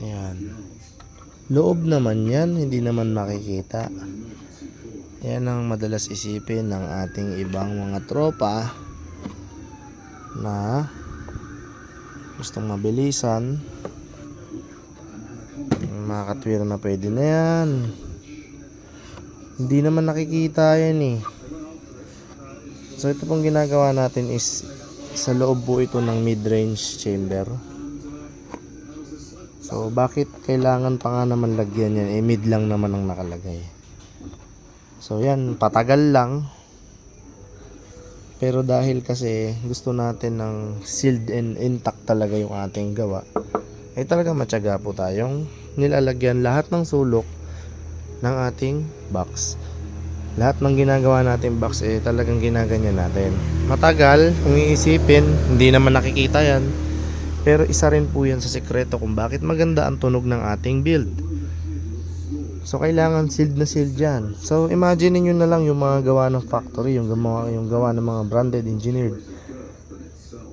Ayan. Loob naman yan, hindi naman makikita. Yan ang madalas isipin ng ating ibang mga tropa na gustong mabilisan. Mga katwira na pwede na yan. Hindi naman nakikita yan eh. So ito pong ginagawa natin is sa loob po ito ng mid-range chamber. So bakit kailangan pa nga naman lagyan yan? Eh mid lang naman ang nakalagay. So yan, patagal lang. Pero dahil kasi gusto natin ng sealed and intact talaga yung ating gawa, ay talaga matyaga po tayong nilalagyan lahat ng sulok ng ating box. Lahat ng ginagawa natin box eh talagang ginaganyan natin. Matagal, kung iisipin, hindi naman nakikita yan. Pero isa rin po yan sa sekreto kung bakit maganda ang tunog ng ating build. So kailangan sealed na sealed yan. So imagine niyo na lang yung mga gawa ng factory, yung gawa ng mga branded engineered.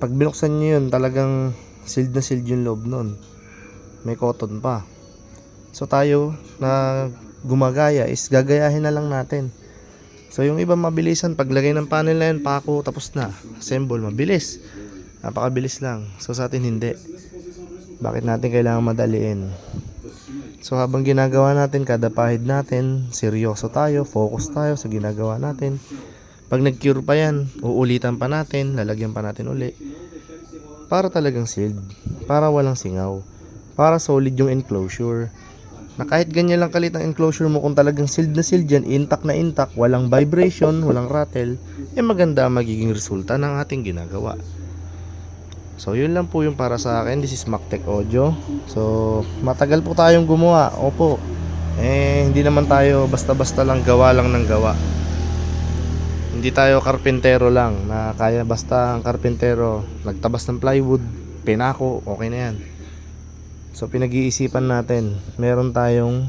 Pag binuksan niyo yun, talagang sealed na sealed yung loob nun. May cotton pa. So tayo na gumagaya is gagayahin na lang natin. So yung iba mabilisan, paglagay ng panel na yan, pako, tapos na. Assemble, mabilis. Napakabilis lang. So sa atin hindi. Bakit natin kailangan madaliin? So habang ginagawa natin, kada pahid natin, seryoso tayo, focus tayo sa ginagawa natin. Pag nag-cure pa yan, uulitan pa natin, lalagyan pa natin uli. Para talagang sealed, para walang singaw, para solid yung enclosure. Na kahit ganyan lang kalit ang enclosure mo, kung talagang sealed na sealed yan, intact na intact, walang vibration, walang rattle, eh maganda ang magiging resulta ng ating ginagawa. So yun lang po yung para sa akin. This is MacTech Audio. So matagal po tayong gumawa. Opo. Eh hindi naman tayo basta-basta lang gawa lang ng gawa. Hindi tayo karpentero lang na kaya basta ang karpentero nagtabas ng plywood, pinako, okay na yan. So pinag-iisipan natin. Meron tayong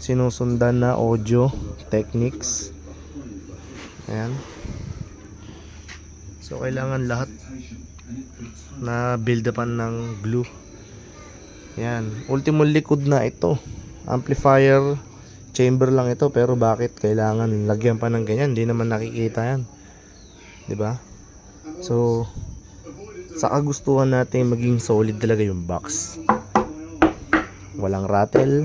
sinusundan na audio techniques. Ayan. So kailangan lahat na build upan ng glue. Yan, ultimo likod na ito. Amplifier chamber lang ito, pero bakit kailangan lagyan pa ng ganyan? Hindi naman nakikita yan. 'Di ba? So sa kagustuhan natin maging solid talaga yung box. Walang rattle,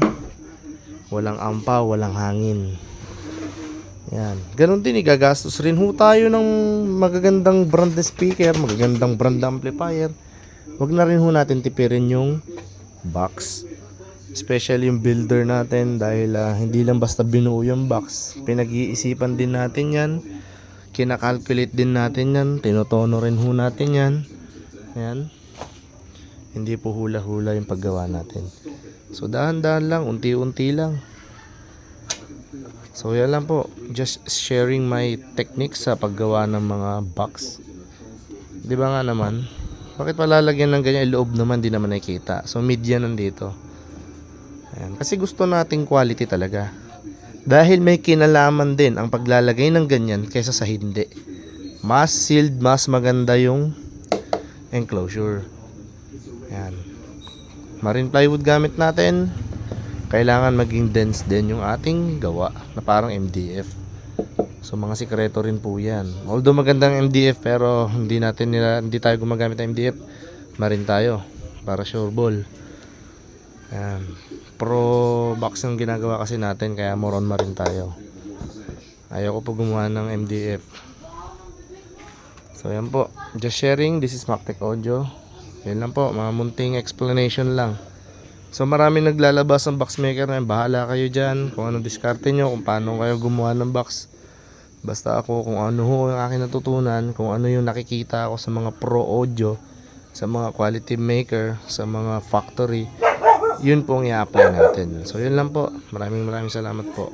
walang ampa, walang hangin. Yan. Ganon din, gagastos rin ho tayo ng magagandang brand na speaker, magagandang brand na amplifier. Wag na rin ho natin tipirin yung box. Especially yung builder natin, dahil hindi lang basta binuo yung box. Pinag-iisipan din natin yan. Kinakalculate din natin yan. Tinotono rin ho natin yan. Yan. Hindi po hula-hula yung paggawa natin. So dahan-dahan lang, unti-unti lang. So yan lang po, just sharing my techniques sa paggawa ng mga box. Di ba nga naman, bakit palalagyan ng ganyan, loob naman di naman nakikita. So media nandito. Ayan. Kasi gusto nating quality talaga. Dahil may kinalaman din ang paglalagay ng ganyan kaysa sa hindi. Mas sealed, mas maganda yung enclosure. Ayan. Marine plywood gamit natin. Kailangan maging dense din yung ating gawa na parang MDF. So mga sikreto rin po yan. Although magandang MDF, pero hindi tayo gumagamit ng MDF, marin tayo para sure ball. Ayan. Pro box ang ginagawa kasi natin, kaya more on marin tayo. Ayaw ko po gumawa ng MDF. So yan po, just sharing. This is MacTech Audio. Yan lang po, mga munting explanation lang. So maraming naglalabas ng box maker na yan. Bahala kayo dyan kung anong diskarte nyo, kung paano kayo gumawa ng box. Basta ako, kung ano ho yung aking natutunan, kung ano yung nakikita ako sa mga pro audio, sa mga quality maker, sa mga factory, yun po ang i-apply natin. So yun lang po. Maraming salamat po.